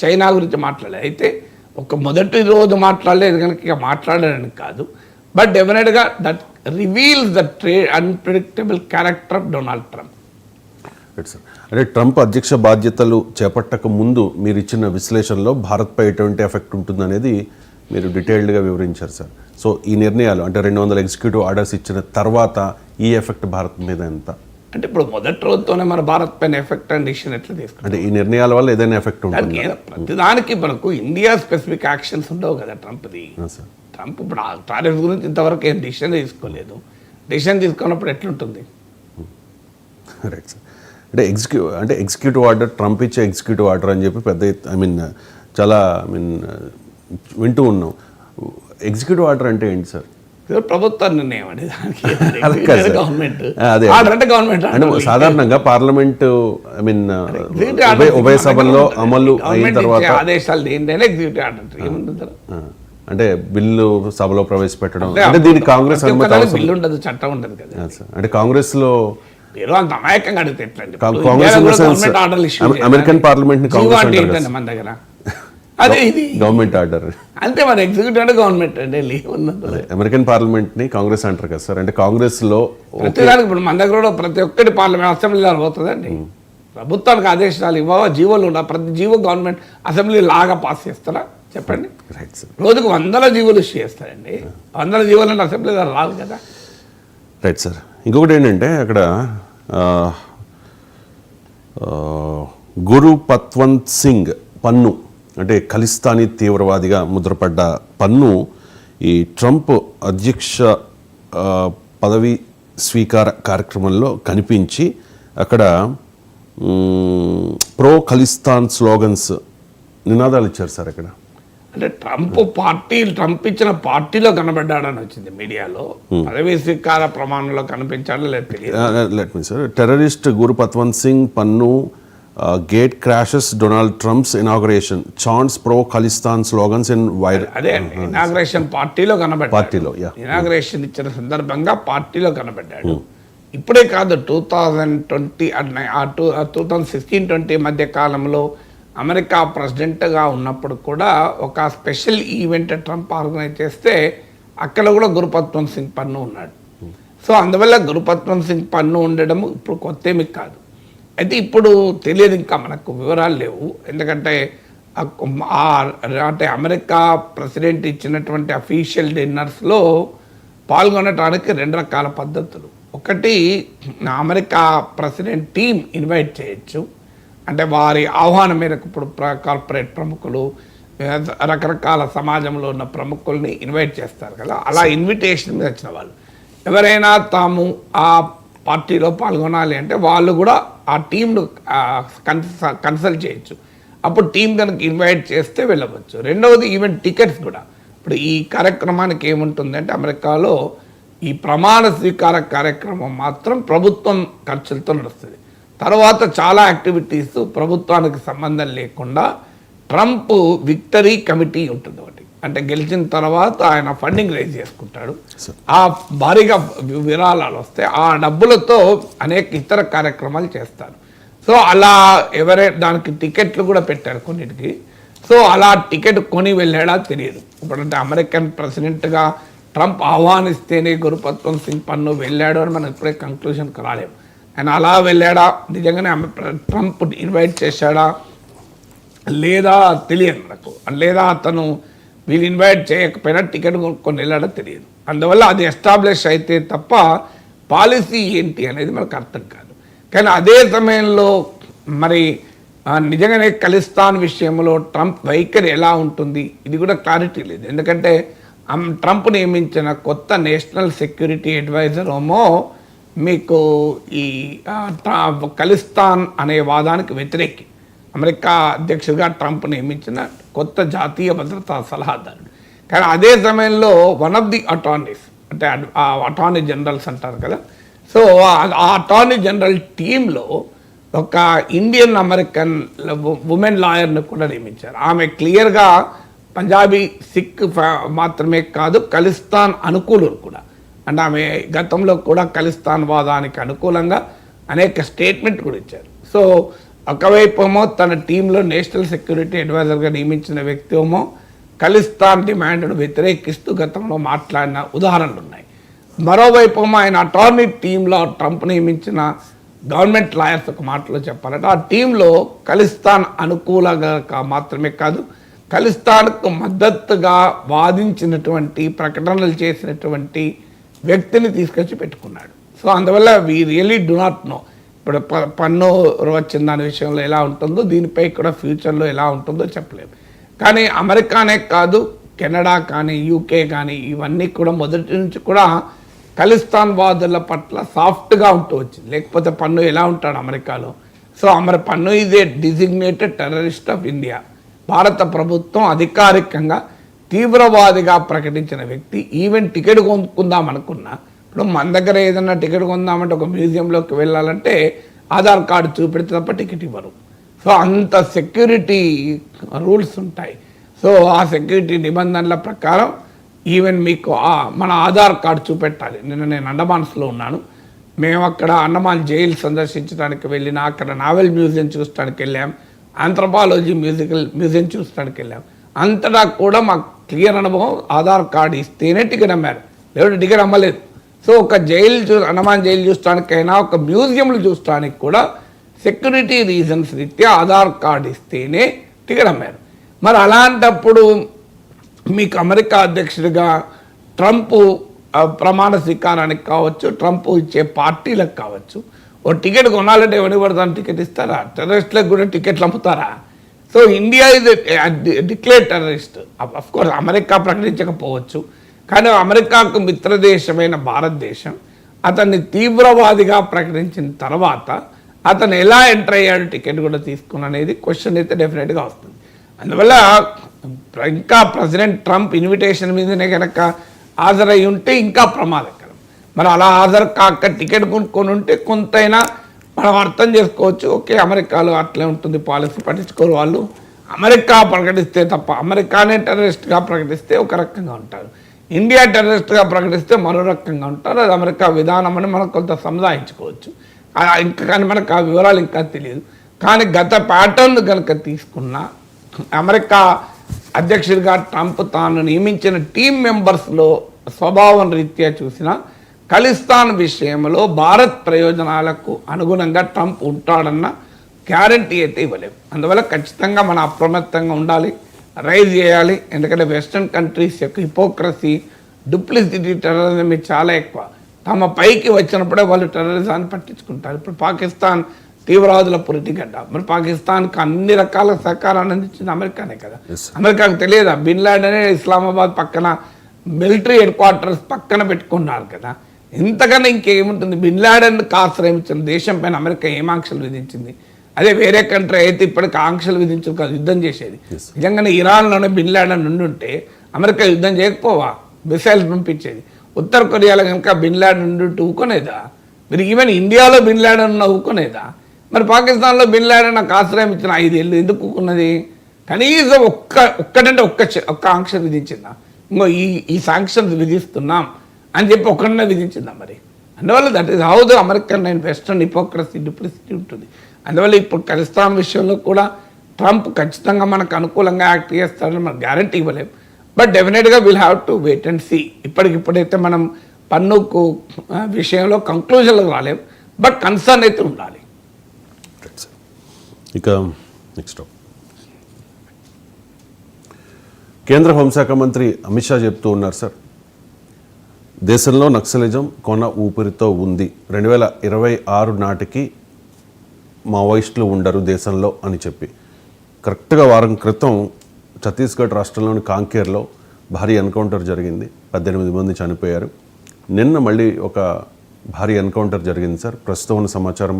China గురించి మాట్లాడలేదు. అయితే ఒక మొదటి రోజు మాట్లాడలేదు కనుక ఇక మాట్లాడడానికి కాదు, బట్ డెఫినెట్గా that reveals the unpredictable character of Donald Trump. Sir, అంటే ట్రంప్ అధ్యక్ష బాధ్యతలు చేపట్టక ముందు మీరు ఇచ్చిన విశ్లేషణలో భారత్పై ఎటువంటి ఎఫెక్ట్ ఉంటుందనేది మీరు డీటెయిల్డ్గా వివరించారు సార్. సో ఈ నిర్ణయాలు అంటే 200 ఎగ్జిక్యూటివ్ ఆర్డర్స్ ఇచ్చిన తర్వాత ఈ ఎఫెక్ట్ భారత్ మీద ఎంత? అంటే ఇప్పుడు మొదటి రోజుతోనే మన భారత్ పైన ఎఫెక్ట్ అండ్ డిసిషన్ ఎట్లా తీసుకుంటాం? అంటే ఈ నిర్ణయాల వల్ల ఏదైనా ఎఫెక్ట్ ఉంటుంది? ప్రతిదానికి మనకు ఇండియా స్పెసిఫిక్ యాక్షన్స్ ఉండవు కదా ట్రంప్ది. ట్రంప్ ఇప్పుడు టారిఫ్ గురించి ఇంతవరకు ఏం డిసిషన్ తీసుకోలేదు. డిసిషన్ తీసుకున్నప్పుడు ఎట్లుంటుంది? Right sir. అంటే ఎగ్జిక్యూటివ్ ఆర్డర్, ట్రంప్ ఇచ్చే ఎగ్జిక్యూటివ్ ఆర్డర్ అని చెప్పి పెద్ద చాలా వింటూ ఉన్నాం. ఎగ్జిక్యూటివ్ ఆర్డర్ అంటే ఏంటి సార్? ప్రభుత్వ నిర్ణయం అండి. గవర్నమెంట్ అంటే సాధారణంగా పార్లమెంట్ ఉభయ సభల్లో అమలు అయిన తర్వాత ఆదేశాలు ఏంటంటే ఎగ్జిక్యూటివ్ ఆర్డర్ ఏముంటుంది? అంటే బిల్లు సభలో ప్రవేశపెట్టడం, అంటే దీనికి కాంగ్రెస్ బిల్లు ఉండదు, చట్టం ఉండదు కదా. అంటే కాంగ్రెస్ లో అంత అమాయకంగా అడిగితే ఎట్లండి? అమెరికన్ పార్లమెంట్ మన దగ్గర అదే ఇది గవర్నమెంట్ ఆర్డర్ అంతే. మన ఎగ్జిక్యూటివ్ అంటే గవర్నమెంట్ అంటే అమెరికన్ పార్లమెంట్ ని కాంగ్రెస్ అంటారు కదా సార్. అంటే కాంగ్రెస్ లో ప్రతిదానికి ఇప్పుడు మన దగ్గర కూడా ప్రతి ఒక్కటి పార్లమెంట్ అసెంబ్లీలో పోతుందండి. ప్రభుత్వానికి ఆదేశాలు ఇవ్వవా? జీవోలు ఉండ ప్రతి జీవో గవర్నమెంట్ అసెంబ్లీ లాగా పాస్ చేస్తారా చెప్పండి? Right sir. రోజుకు 100 జీవోలు ఇష్యూ చేస్తారండి. 100 జీవోలు అంటే అసెంబ్లీ రాదు కదా. Right sir. ఇంకొకటి ఏంటంటే అక్కడ గురు పత్వంత్ సింగ్ పన్ను, అంటే ఖలిస్తానీ తీవ్రవాదిగా ముద్రపడ్డ పన్ను ఈ ట్రంప్ అధ్యక్ష పదవి స్వీకార కార్యక్రమంలో కనిపించి అక్కడ ప్రో ఖలిస్తాన్ స్లోగన్స్ నినాదాలు ఇచ్చారు సార్. అక్కడ అంటే ట్రంప్ ఇచ్చిన పార్టీలో కనబడ్డాడని వచ్చింది మీడియాలో. పదవీ స్వీకార ప్రమాణంలో కనిపించాడో లేదు తెలియదు. Let me sir. Terrorist Gurpatwant Singh Pannun gate crashes Donald Trump's inauguration chants pro Khalistan slogans in wire. అదే ఇనాగ్రేషన్ పార్టీలో కనబడ్డాడు. ఇనాగ్రేషన్ ఇచ్చిన సందర్భంగా పార్టీలో కనబడ్డాడు. ఇప్పుడే కాదు, 2020 2016-20 మధ్య కాలంలో అమెరికా ప్రెసిడెంట్గా ఉన్నప్పుడు కూడా ఒక స్పెషల్ ఈవెంట్ ట్రంప్ ఆర్గనైజ్ చేస్తే అక్కడ కూడా గురుపత్వంత్ సింగ్ పన్ను ఉన్నాడు. సో అందువల్ల గురుపత్వంత్ సింగ్ పన్ను ఉండడం ఇప్పుడు కొత్త ఏమి కాదు. అయితే ఇప్పుడు తెలియదు, ఇంకా మనకు వివరాలు లేవు. ఎందుకంటే అంటే అమెరికా ప్రెసిడెంట్ ఇచ్చినటువంటి అఫీషియల్ డిన్నర్స్లో పాల్గొనడానికి 2 రకాల పద్ధతులు. ఒకటి, అమెరికా ప్రెసిడెంట్ టీం ఇన్వైట్ చేయొచ్చు. అంటే వారి ఆహ్వానం మేరకు ఇప్పుడు కార్పొరేట్ ప్రముఖులు, రకరకాల సమాజంలో ఉన్న ప్రముఖుల్ని ఇన్వైట్ చేస్తారు కదా. అలా ఇన్విటేషన్ మీద వచ్చిన వాళ్ళు ఎవరైనా తాము ఆ పార్టీలో పాల్గొనాలి అంటే వాళ్ళు కూడా ఆ టీంను కన్సల్ట్ చేయొచ్చు. అప్పుడు టీం కనుక ఇన్వైట్ చేస్తే వెళ్ళవచ్చు. రెండవది ఈవెంట్ టికెట్స్ కూడా. ఇప్పుడు ఈ కార్యక్రమానికి ఏముంటుందంటే అమెరికాలో ఈ ప్రమాణ స్వీకార కార్యక్రమం మాత్రం ప్రభుత్వం ఖర్చులతో నడుస్తుంది. తర్వాత చాలా యాక్టివిటీస్ ప్రభుత్వానికి సంబంధం లేకుండా ట్రంప్ విక్టరీ కమిటీ ఉంటుంది ఒకటి. అంటే గెలిచిన తర్వాత ఆయన ఫండింగ్ రైజ్ చేసుకుంటాడు. ఆ భారీగా విరాళాలు వస్తే ఆ డబ్బులతో అనేక ఇతర కార్యక్రమాలు చేస్తారు. సో అలా దానికి టికెట్లు కూడా పెట్టారు కొన్నిటికి. సో అలా టికెట్ కొని వెళ్ళాడా తెలియదు. ఇప్పుడంటే అమెరికన్ ప్రెసిడెంట్గా ట్రంప్ ఆహ్వానిస్తేనే గురుపత్వంత్ సింగ్ పన్ను వెళ్ళాడు అని మనం ఇప్పుడే కంక్లూషన్కి రాలేము. ఆయన అలా వెళ్ళాడా, నిజంగానే ట్రంప్ ఇన్వైట్ చేశాడా లేదా తెలియదు మనకు. లేదా అతను వీళ్ళు ఇన్వైట్ చేయకపోయినా టికెట్ కొనుక్కొని వెళ్ళాడో తెలియదు. అందువల్ల అది ఎస్టాబ్లిష్ అయితే తప్ప పాలసీ ఏంటి అనేది మనకు అర్థం కాదు. కానీ అదే సమయంలో మరి నిజంగానే ఖలిస్తాన్ విషయంలో ట్రంప్ వైఖరి ఎలా ఉంటుంది ఇది కూడా క్లారిటీ లేదు. ఎందుకంటే ట్రంప్ నియమించిన కొత్త నేషనల్ సెక్యూరిటీ అడ్వైజర్ ఏమో మీకు ఈ ఖలిస్తాన్ అనే వాదానికి వ్యతిరేకి. అమెరికా అధ్యక్షుడిగా ట్రంప్ నియమించిన కొత్త జాతీయ భద్రతా సలహాదారుడు. కానీ అదే సమయంలో వన్ ఆఫ్ ది అటార్నీస్, అంటే అటార్నీ జనరల్స్ అంటారు కదా. సో ఆ అటార్నీ జనరల్ టీంలో ఒక ఇండియన్ అమెరికన్ ఉమెన్ లాయర్ను కూడా నియమించారు. ఆమె క్లియర్గా పంజాబీ సిక్ మాత్రమే కాదు, ఖలిస్తాన్ అనుకూలులు కూడా. అంటే ఆమె గతంలో కూడా ఖలిస్తాన్ వాదానికి అనుకూలంగా అనేక స్టేట్మెంట్ కూడా ఇచ్చారు. సో ఒకవైపు ఏమో తన టీంలో నేషనల్ సెక్యూరిటీ అడ్వైజర్గా నియమించిన వ్యక్తి ఏమో ఖలిస్తాన్ డిమాండ్ను వ్యతిరేకిస్తూ గతంలో మాట్లాడిన ఉదాహరణలు ఉన్నాయి. మరోవైపు ఏమో ఆయన అటార్నీ టీంలో ట్రంప్ నియమించిన గవర్నమెంట్ లాయర్స్ ఒక మాటలో చెప్పాలంటే ఆ టీంలో ఖలిస్తాన్ అనుకూలంగా మాత్రమే కాదు, ఖలిస్తాన్కు మద్దతుగా వాదించినటువంటి ప్రకటనలు చేసినటువంటి వ్యక్తిని తీసుకొచ్చి పెట్టుకున్నాడు. సో అందువల్ల we really do not know ఇప్పుడు పన్ను వచ్చిన దాని విషయంలో ఎలా ఉంటుందో దీనిపై కూడా ఫ్యూచర్లో ఎలా ఉంటుందో చెప్పలేము. కానీ అమెరికానే కాదు, కెనడా కానీ యూకే కానీ ఇవన్నీ కూడా మొదటి నుంచి కూడా ఖలిస్తాన్ వాదుల పట్ల సాఫ్ట్గా ఉంటూ వచ్చింది. లేకపోతే పన్ను ఎలా ఉంటాడు అమెరికాలో? సో పన్ను is a designated terrorist of India. భారత ప్రభుత్వం అధికారికంగా తీవ్రవాదిగా ప్రకటించిన వ్యక్తి. ఈవెన్ టికెట్ కొనుక్కుందాం అనుకున్నా, ఇప్పుడు మన దగ్గర ఏదన్నా టికెట్ కొందామంటే ఒక మ్యూజియంలోకి వెళ్ళాలంటే ఆధార్ కార్డు చూపెడితే తప్ప టికెట్ ఇవ్వరు. సో అంత సెక్యూరిటీ రూల్స్ ఉంటాయి. సో ఆ సెక్యూరిటీ నిబంధనల ప్రకారం ఈవెన్ మీకు మన ఆధార్ కార్డు చూపెట్టాలి. నేను అండమాన్స్లో ఉన్నాను, మేము అక్కడ అండమాన్ జైలు సందర్శించడానికి వెళ్ళినా, అక్కడ నావెల్ మ్యూజియం చూడటానికి వెళ్ళాం, ఆంథ్రపాలజీ మ్యూజియం చూడటానికి వెళ్ళాం. అంతటా కూడా మాకు క్లియర్ అనుభవం, ఆధార్ కార్డు ఇస్తేనే టికెట్ అమ్మారు, లేకపోతే టికెట్ అమ్మలేదు. సో ఒక జైలు అండమాన్ జైలు చూడటానికైనా, ఒక మ్యూజియంలు చూడటానికి కూడా సెక్యూరిటీ రీజన్స్ రీత్యా ఆధార్ కార్డు ఇస్తేనే టికెట్ అమ్మారు. మరి అలాంటప్పుడు మీకు అమెరికా అధ్యక్షుడిగా ట్రంప్ ప్రమాణ స్వీకారానికి కావచ్చు, ట్రంప్ ఇచ్చే పార్టీలకు కావచ్చు, ఓ టికెట్ కొనాలంటే ఎవరికి పడతాను టికెట్ ఇస్తారా? టెర్రరిస్టులకు కూడా టికెట్లు అమ్ముతారా? సో ఇండియా ఇది డిక్లేర్ టెర్రరిస్ట్. అఫ్కోర్స్ అమెరికా ప్రకటించకపోవచ్చు, కానీ అమెరికాకు మిత్రదేశమైన భారతదేశం అతన్ని తీవ్రవాదిగా ప్రకటించిన తర్వాత అతను ఎలా ఎంటర్ అయ్యాడు, టికెట్ కూడా తీసుకుని అనేది క్వశ్చన్ అయితే డెఫినెట్గా వస్తుంది. అందువల్ల ఇంకా ప్రెసిడెంట్ ట్రంప్ ఇన్విటేషన్ మీదనే కనుక హాజరై ఉంటే ఇంకా ప్రమాదకరం. మరి అలా హాజరు కాక టికెట్ కొనుక్కొని ఉంటే కొంతైనా మనం అర్థం చేసుకోవచ్చు. ఓకే, అమెరికాలో అట్లే ఉంటుంది పాలసీ, పట్టించుకోరు వాళ్ళు. అమెరికా ప్రకటిస్తే తప్ప, అమెరికానే టెర్రరిస్ట్గా ప్రకటిస్తే ఒక రకంగా ఉంటారు, ఇండియా టెర్రరిస్ట్గా ప్రకటిస్తే మరో రకంగా ఉంటారు. అది అమెరికా విధానం అని మనం కొంత సముదాయించుకోవచ్చు. ఇంకా కానీ మనకు ఆ వివరాలు ఇంకా తెలియదు. కానీ గత ప్యాటర్న్ కనుక తీసుకున్న అమెరికా అధ్యక్షుడిగా ట్రంప్ తాను నియమించిన టీం మెంబర్స్లో స్వభావం రీత్యా చూసిన ఖలిస్తాన్ విషయంలో భారత్ ప్రయోజనాలకు అనుగుణంగా ట్రంప్ ఉంటాడన్న గ్యారంటీ అయితే ఇవ్వలేము. అందువల్ల ఖచ్చితంగా మనం అప్రమత్తంగా ఉండాలి, రైజ్ చేయాలి. ఎందుకంటే వెస్ట్రన్ కంట్రీస్ యొక్క హిపోక్రసీ, డూప్లిసిటీ, టెర్రరిజం చాలా ఎక్కువ. తమ పైకి వచ్చినప్పుడే వాళ్ళు టెర్రరిజాన్ని పట్టించుకుంటారు. ఇప్పుడు పాకిస్తాన్ తీవ్రవాదుల పురిటిగడ్డ. మరి పాకిస్తాన్కి అన్ని రకాల సహకారాన్ని అందించింది అమెరికానే కదా. అమెరికాకు తెలియదా? బిన్ లాడెన్ ఇస్లామాబాద్ పక్కన మిలిటరీ హెడ్ క్వార్టర్స్ పక్కన పెట్టుకున్నారు కదా. ఇంతకన్నా ఇంకేముంటుంది? బిన్ లాడెన్కి ఆశ్రయించిన దేశం పైన అమెరికా ఏం ఆంక్షలు విధించింది? అదే వేరే కంట్రీ అయితే ఇప్పటికి ఆంక్షలు విధించదు కాదు, యుద్ధం చేసేది. నిజంగానే ఇరాన్లోనే బిన్ లాడెన్ ఉండుంటే అమెరికా యుద్ధం చేయకపోవా? మిసైల్స్ పంపించేది. ఉత్తర కొరియాలో కనుక బిన్ లాడెన్ ఉండి ఊరుకునేదా? మీరు ఈవెన్ ఇండియాలో బిన్ లాడెన్ ఉన్న ఊరుకునేదా? మరి పాకిస్తాన్లో బిన్ లాడెన్ నాకు ఆశ్రయం ఇచ్చిన 5 ఏళ్ళు ఎందుకు ఊరుకున్నది? కనీసం ఒక్కటంటే ఒక్క ఆంక్ష విధించిందా? ఇంకో ఈ శాంక్షన్స్ విధిస్తున్నాం అని చెప్పి ఒక్కడనే విధించిందా? మరి అందువల్ల that is how the American and western hypocrisy, duplicity ఉంటుంది. అందువల్ల ఇప్పుడు ఖలిస్తాన్ విషయంలో కూడా ట్రంప్ ఖచ్చితంగా మనకు అనుకూలంగా యాక్ట్ చేస్తాడని మనకు గ్యారంటీ ఇవ్వలేము. బట్ డెఫినెట్గా will have to wait and see. ఇప్పటికిప్పుడైతే మనం పన్నుకు విషయంలో కంక్లూజన్లకు రాలేము, బట్ కన్సర్న్ అయితే ఉండాలి. ఇక నెక్స్ట్ కేంద్ర హోంశాఖ మంత్రి అమిత్ షా చెప్తూ ఉన్నారు సార్, దేశంలో నక్సలిజం కొన ఊపిరితో ఉంది, 2026 నాటికి మావోయిస్టులు ఉండరు దేశంలో అని చెప్పి. కరెక్ట్గా వారం క్రితం ఛత్తీస్గఢ్ రాష్ట్రంలోని కాంకేర్లో భారీ ఎన్కౌంటర్ జరిగింది, 18 మంది చనిపోయారు. నిన్న మళ్ళీ ఒక భారీ ఎన్కౌంటర్ జరిగింది సార్. ప్రస్తుతం ఉన్న సమాచారం